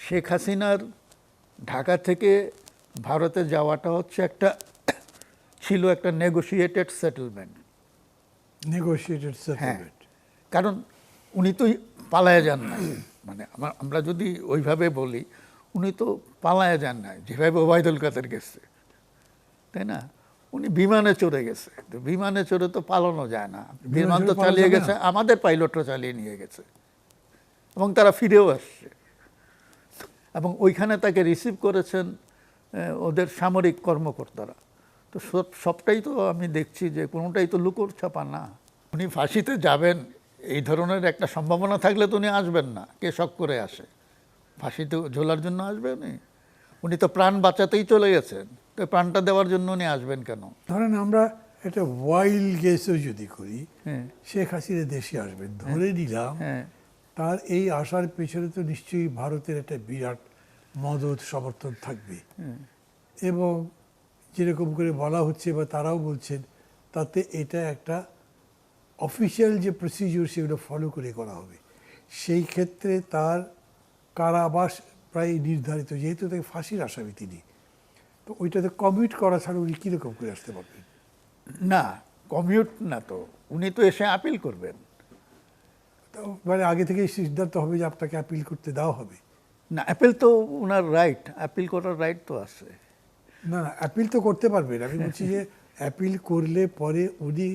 শেখ হাসিনার ঢাকা থেকে ভারতে যাওয়াটা হচ্ছে ছিল একটা নেগোশিয়েটেড সেটেলমেন্ট। হ্যাঁ, কারণ উনি তো পালায়া যান না, মানে আমরা যদি ওইভাবে বলি, উনি তো পালায়া যান না যেভাবে ওবায়দুল কাদের গেছে, তাই না? উনি বিমানে চড়ে গেছে, তো বিমানে চড়ে তো পালানো যায় না। বিমান তো চালিয়ে গেছে, আমাদের পাইলটরা চালিয়ে নিয়ে গেছে এবং তারা ফিরেও আসছে, এবং ওইখানে তাকে রিসিভ করেছেন ওদের সামরিক কর্মকর্তারা। তো সবটাই তো আমি দেখছি যে কোনোটাই তো লুকোর ছাপা না। উনি ফাঁসিতে যাবেন এই ধরনের একটা সম্ভাবনা থাকলে তো উনি আসবেন না, কে শখ করে আসে ফাঁসিতে ঝোলার জন্য আসবে? উনি তো প্রাণ বাঁচাতেই চলে গেছেন, তো প্রাণটা দেওয়ার জন্য উনি আসবেন কেন? ধরেন আমরা একটা ওয়াইল্ড গেসও যদি করি, শেখ হাসিনা দেশে আসবেন ধরে নিলাম, তার এই আসার পেছনে তো নিশ্চয়ই ভারতের একটা বিরাট মদত সমর্থন থাকবে, এবং যেরকম করে বলা হচ্ছে বা তারাও বলছেন, তাতে এটা একটা অফিসিয়াল যে প্রসিডিউর সেগুলো ফলো করে করা হবে। সেই ক্ষেত্রে তার কারাবাস প্রায় নির্ধারিত, যেহেতু তাকে ফাঁসির আসামি তিনি, তো ওইটাতে কমিউট করা ছাড়া উনি কীরকম করে আসতে পারবেন? না, কমিউট না, তো উনি তো এসে আপিল করবেন। তো মানে আগে থেকেই সিদ্ধান্ত হবে যে আপনাকে আপিল করতে দেওয়া হবে? না, অ্যাপিল তো ওনার রাইট, আপিল করার রাইট তো আছে। না না, অ্যাপিল তো করতে পারবেন। আমি বলছি যে অ্যাপিল করলে পরে উনি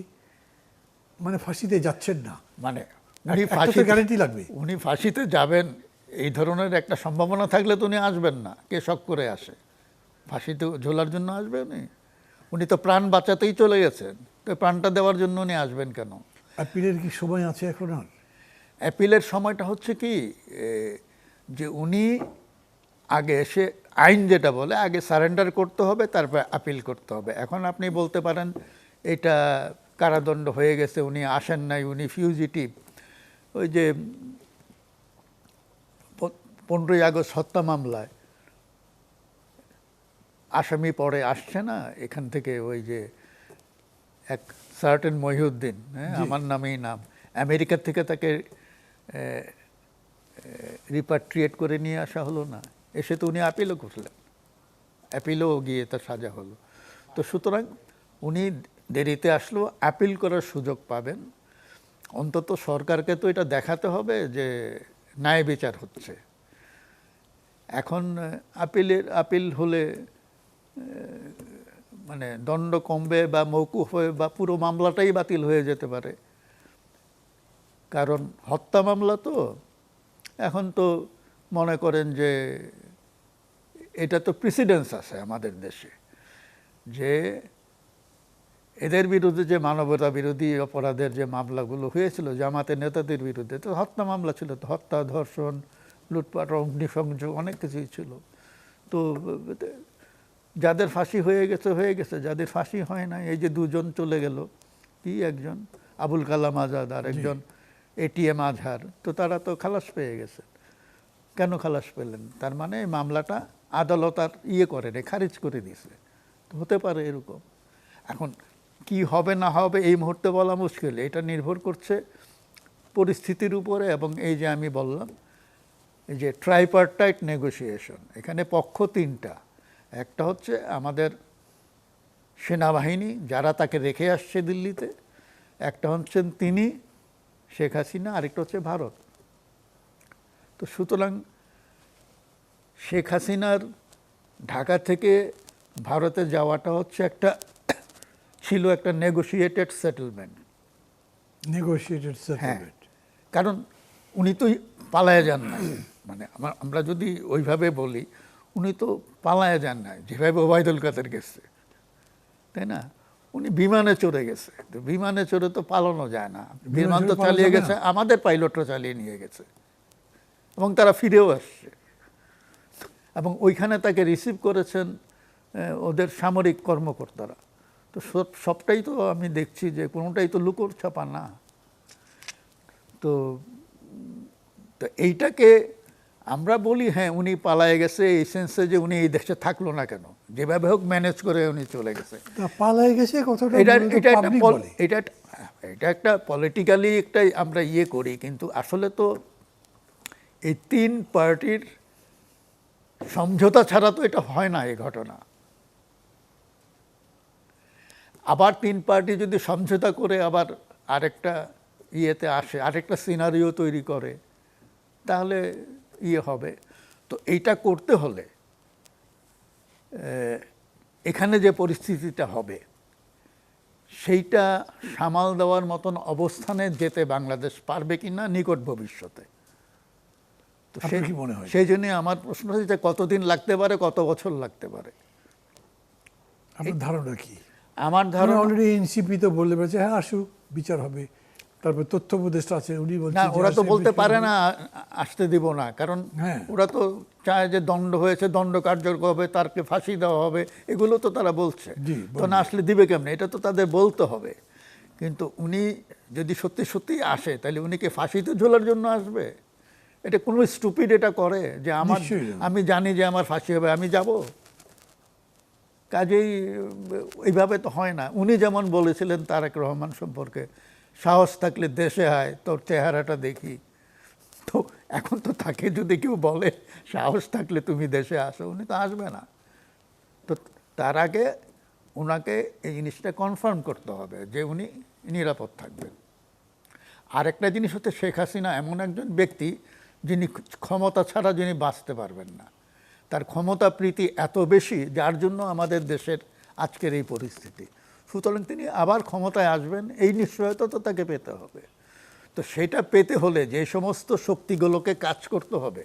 মানে ফাঁসিতে যাচ্ছেন না, মানে উনি ফাঁসিতে গ্যারান্টি লাগবে, উনি ফাঁসিতে যাবেন এই ধরনের একটা সম্ভাবনা থাকলে তো উনি আসবেন না, কে শখ করে আসে ফাঁসিতে ঝোলার জন্য আসবে? উনি তো প্রাণ বাঁচাতেই চলে গেছেন, তো প্রাণটা দেওয়ার জন্য উনি আসবেন কেন? অ্যাপিলের কি সময় আছে এখন? আর অ্যাপিলের সময়টা হচ্ছে কি, যে উনি আগে এসে আইন যেটা বলে আগে সারেন্ডার করতে হবে, তারপর আপিল করতে হবে। এখন আপনি বলতে পারেন এটা কারাদণ্ড হয়ে গেছে, উনি আসেন নাই, উনি ফিউজিটিভ। ওই যে 15ই আগস্ট হত্যা মামলায় আসামি পরে আসছে না এখান থেকে, ওই যে এক সার্টেন মহিউদ্দিন, আমার নামেই নাম, আমেরিকার থেকে তাকে রিপাট্রিয়েট করে নিয়ে আসা হলো না, এসে তো উনি আপিলও করলেন, অ্যাপিলও গিয়ে তার সাজা হলো। তো সুতরাং উনি দেরিতে আসলেও আপিল করার সুযোগ পাবেন। অন্তত সরকারকে তো এটা দেখাতে হবে যে ন্যায় বিচার হচ্ছে। এখন আপিল হলে মানে দণ্ড কমবে বা মওকুফ হয়ে বা পুরো মামলাটাই বাতিল হয়ে যেতে পারে, কারণ হত্যা মামলা তো। এখন তো মনে করেন যে এটা তো প্রেসিডেন্স আছে আমাদের দেশে, যে এদের বিরুদ্ধে যে মানবতা বিরোধী অপরাধের যে মামলাগুলো হয়েছিল জামাতের নেতাদের বিরুদ্ধে, তো হত্যা মামলা ছিল, তো হত্যা, ধর্ষণ, লুটপাট, অগ্নিসংযোগ, অনেক কিছুই ছিল। তো যাদের ফাঁসি হয়ে গেছে, যাদের ফাঁসি হয় না, এই যে দুজন চলে গেল, কি একজন আবুল কালাম আজাদ আর একজন এটিএম আজহার, তো তারা তো খালাস পেয়ে গেছে। কেন খালাস পেলেন? তার মানে এই মামলাটা আদালত আর করেনি, খারিজ করে দিয়েছে। তো হতে পারে এরকম। এখন কি হবে না হবে এই মুহূর্তে বলা মুশকিল, এটা নির্ভর করছে পরিস্থিতির উপরে। এবং এই যে আমি বললাম, এই যে ট্রাইপার্টাইট নেগোসিয়েশন, এখানে পক্ষ তিনটা। একটা হচ্ছে আমাদের সেনাবাহিনী যারা তাকে রেখে আসছে দিল্লিতে, একটা হচ্ছেন তিনি শেখ হাসিনা, আরেকটা হচ্ছে ভারত। তো সুতরাং শেখ হাসিনার ঢাকা থেকে ভারতে যাওয়াটা হচ্ছে ছিল একটা নেগোশিয়েটেড সেটেলমেন্ট। হ্যাঁ, কারণ উনি তো পালায়া যান না, মানে আমরা যদি ওইভাবে বলি, উনি তো পালায়া যান না যেভাবে ওবায়দুল কাদের গেছে, তাই না? উনি বিমানে চড়ে গেছে, তো বিমানে চড়ে তো পালানো যায় না। বিমান তো চালিয়ে গেছে, আমাদের পাইলটরা চালিয়ে নিয়ে গেছে এবং তারা ফিরেও আসছে, এবং ওইখানে তাকে রিসিভ করেছেন ওদের সামরিক কর্মকর্তারা। তো সবটাই তো আমি দেখছি যে কোনোটাই তো লুকোর ছাপা না। তো এইটাকে আমরা বলি হ্যাঁ উনি পালায়ে গেছে, এই সেন্সে যে উনি এই দেশে থাকলো না কেন, যেভাবে হোক ম্যানেজ করে উনি চলে গেছে। পালায়ে গেছে কথাটা এটা একটা পলিটিক্যালি একটা আমরা করি, কিন্তু আসলে তো এই তিন পার্টির সমঝোতা ছাড়া তো এটা হয় না, এই ঘটনা। আবার তিন পার্টি যদি সমঝোতা করে আবার আরেকটা ইয়েতে আসে, আরেকটা সিনারিও তৈরি করে, তাহলে হবে। তো এইটা করতে হলে এখানে যে পরিস্থিতিটা হবে সেইটা সামাল দেওয়ার মতন অবস্থানে যেতে বাংলাদেশ পারবে কিনা নিকট ভবিষ্যতে। তো কি মনে হয়? সেই জন্য আমার প্রশ্ন হচ্ছে যে কতদিন লাগতে পারে, কত বছর লাগতে পারে? আপনার ধারণা কি? আমার ধারণা অলরেডি এনসিপি তো বলে বলেছে হ্যাঁ আসুক, বিচার হবে। তারপর তথ্য উপদেষ্টা আছে, উনি না, বলছেন ওরা তো বলতে পারে না আসতে দিব না, কারণ ওরা তো চায় যে দণ্ড হয়েছে, দণ্ড কার্যকর হবে, তারকে ফাঁসি দেওয়া হবে, এগুলো তো তারা বলছে। তো না আসলে দিবে কেমনে, এটা তো তাদের বলতে হবে। কিন্তু উনি যদি সত্যি সত্যি আসে, তাহলে উনি কি ফাঁসিতে ঝোলার জন্য আসবে? এটা কোনো স্টুপিড এটা করে যে আমি জানি যে আমার ফাঁসি হবে, আমি যাব? কাজেই এইভাবে তো হয় না। উনি যেমন বলেছিলেন তারেক রহমান সম্পর্কে, সাহস থাকলে দেশে আয়, তোর চেহারাটা দেখি। তো এখন তো তাকে যদি কেউ বলে সাহস থাকলে তুমি দেশে আসো, উনি তো আসবে না। তো তার আগে ওনাকে এই জিনিসটা কনফার্ম করতে হবে যে উনি নিরাপদ থাকবেন। আরেকটা জিনিস হচ্ছে, শেখ হাসিনা এমন একজন ব্যক্তি যিনি ক্ষমতা ছাড়া যিনি বাঁচতে পারবেন না। তার ক্ষমতা প্রীতি এত বেশি, যার জন্য আমাদের দেশের আজকের এই পরিস্থিতি। সুতরাং তিনি আবার ক্ষমতায় আসবেন, এই নিশ্চয়তা তো তাকে পেতে হবে। তো সেটা পেতে হলে যে সমস্ত শক্তিগুলোকে কাজ করতে হবে,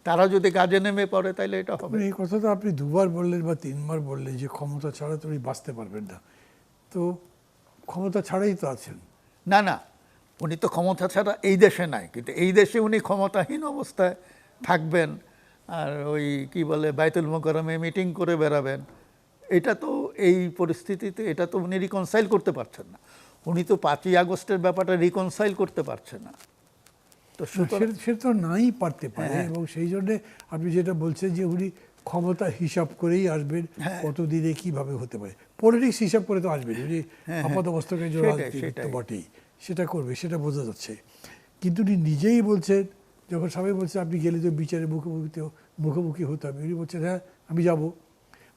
তারা যদি কাজে নেমে পড়ে, তাহলে এটা হবে। এই কথা তো আপনি দুবার বললেন বা তিনবার বললেন যে ক্ষমতা ছাড়া তো উনি বাঁচতে পারবেন না। তো ক্ষমতা ছাড়াই তো আছেন। না না, উনি তো ক্ষমতা ছাড়া এই দেশে নাই, কিন্তু এই দেশে উনি ক্ষমতাহীন অবস্থায় থাকবেন, আর ওই কি বলে বাইতুল মোকাররমে মিটিং করে বেড়াবেন। এটা তো এই পরিস্থিতিতে এটা তো উনি রিকনসাইল করতে পারছেন না। উনি তো 5ই আগস্টের ব্যাপারটা রিকনসাইল করতে পারছেন না। তো সে তো নাই পারতে পারে, এবং সেই জন্যে আপনি যেটা বলছেন যে উনি ক্ষমতা হিসাব করেই আসবেন, কতদিনে কিভাবে হতে পারে। পলিটিক্স হিসাব করে তো আসবেন, উনি আপাত মস্তকের জন্য রাজনীতি বটেই, সেটা করবে, সেটা বোঝা যাচ্ছে। কিন্তু উনি নিজেই বলছেন, যখন সবাই বলছে আপনি গেলে তো বিচারের মুখোমুখি হতে হবে, উনি বলছেন হ্যাঁ আমি যাব।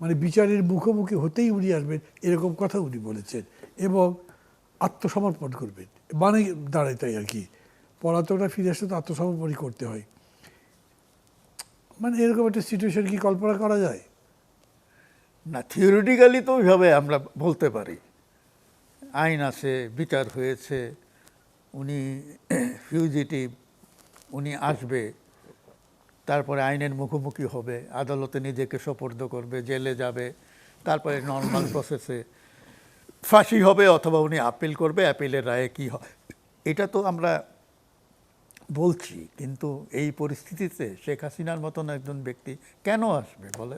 মানে বিচারের মুখোমুখি হতেই উনি আসবেন, এরকম কথা উনি বলেছেন, এবং আত্মসমর্পণ করবেন। মানে দাঁড়ায় তাই আর কি, পলাতকরা ফিরে আসলে তো আত্মসমর্পণই করতে হয়। মানে এরকম একটা সিচুয়েশন কি কল্পনা করা যায়? না, থিওরিটিক্যালি তো ওইভাবে আমরা বলতে পারি। আইন আছে, বিচার হয়েছে, উনি ফিউজিটিভ, উনি আসবে, তারপরে আইনের মুখোমুখি হবে, আদালতে নিজেকে সোপর্দ করবে, জেলে যাবে, তারপরে নর্মাল প্রসেসে ফাঁসি হবে, অথবা উনি আপিল করবে, অ্যাপিলের রায়ে কী হয় এটা তো আমরা বলছি। কিন্তু এই পরিস্থিতিতে শেখ হাসিনার মতন একজন ব্যক্তি কেন আসবে বলে?